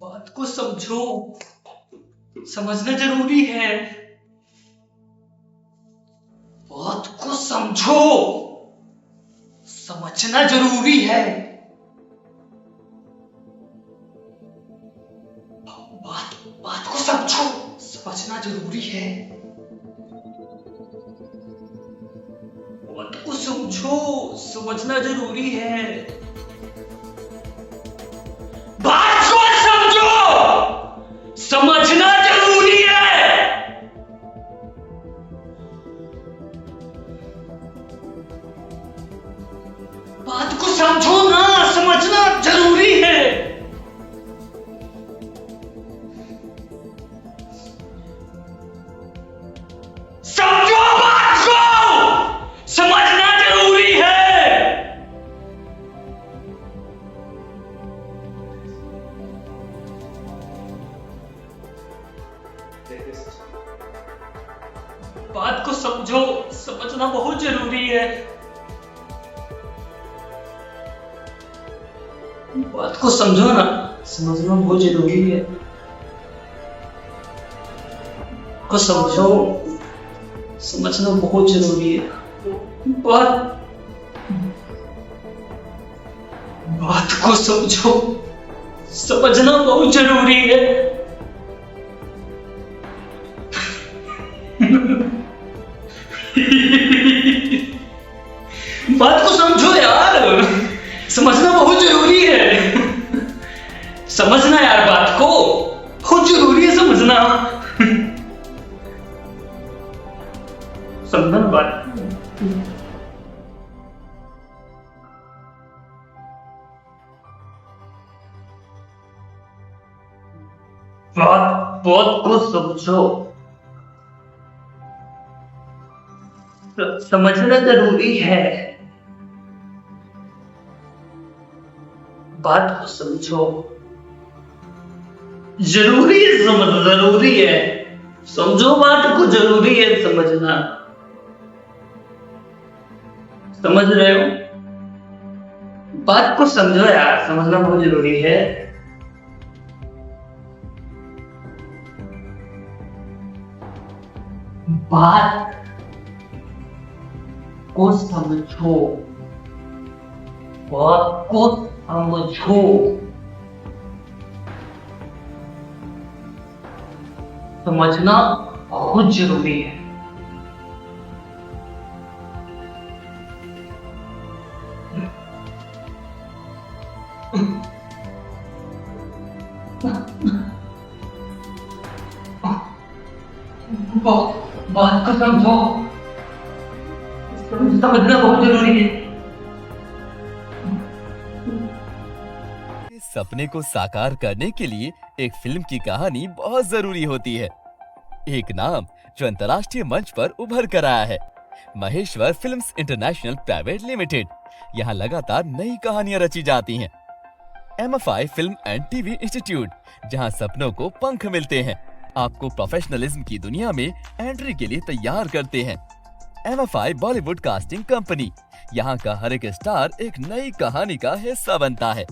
बात को समझो, समझना जरूरी है। बात को समझो, समझना जरूरी है। बात को समझो, समझना जरूरी है। बात को समझो, समझना जरूरी है। बात को समझो, समझना जरूरी है। बात को समझो ना, समझना जरूरी है। समझो बात को, समझना जरूरी है। बात को समझो, समझना बहुत जरूरी है। बात को समझो ना, समझना बहुत जरूरी है। को समझो, समझना बहुत जरूरी है। बात को समझो, समझना बहुत जरूरी है। बात को समझो यार, समझना बहुत जरूरी है। समझना यार, बात को बहुत जरूरी है समझना। समझना बात। बात को समझो, समझना जरूरी है। बात को समझो, जरूरी है समझना, जरूरी है। समझो बात को, जरूरी है समझना। समझ रहे हो? बात को समझो यार, समझना बहुत जरूरी है। बात को समझो, बात को समझो, समझना बहुत जरूरी है। बात को समझो, समझना बहुत जरूरी है। इस सपने को साकार करने के लिए एक फिल्म की कहानी बहुत जरूरी होती है। एक नाम जो अंतर्राष्ट्रीय मंच पर उभर कर आया है, Maheshwar films international private limited. यहाँ लगातार नई कहानियां रची जाती हैं। MFI film and TV institute, जहाँ सपनों को पंख मिलते हैं, आपको प्रोफेशनलिज्म की दुनिया में एंट्री के लिए तैयार करते हैं। MFI बॉलीवुड कास्टिंग कंपनी, यहाँ का हर एक स्टार एक नई कहानी का हिस्सा बनता है।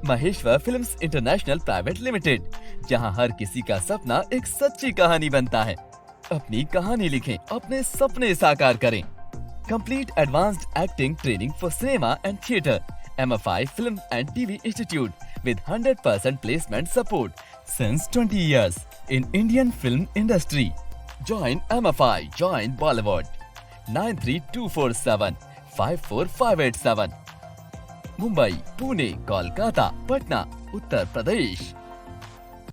Maheshwar films international private limited, जहाँ हर किसी का सपना एक सच्ची कहानी बनता है। अपनी कहानी लिखें, अपने सपने साकार करें। Complete advanced acting training for cinema and theatre. MFI Film and TV Institute with 100% placement support since 20 years in Indian film industry. Join MFI, join Bollywood. 93247 54587. Mumbai, Pune, Kolkata, Patna, Uttar Pradesh.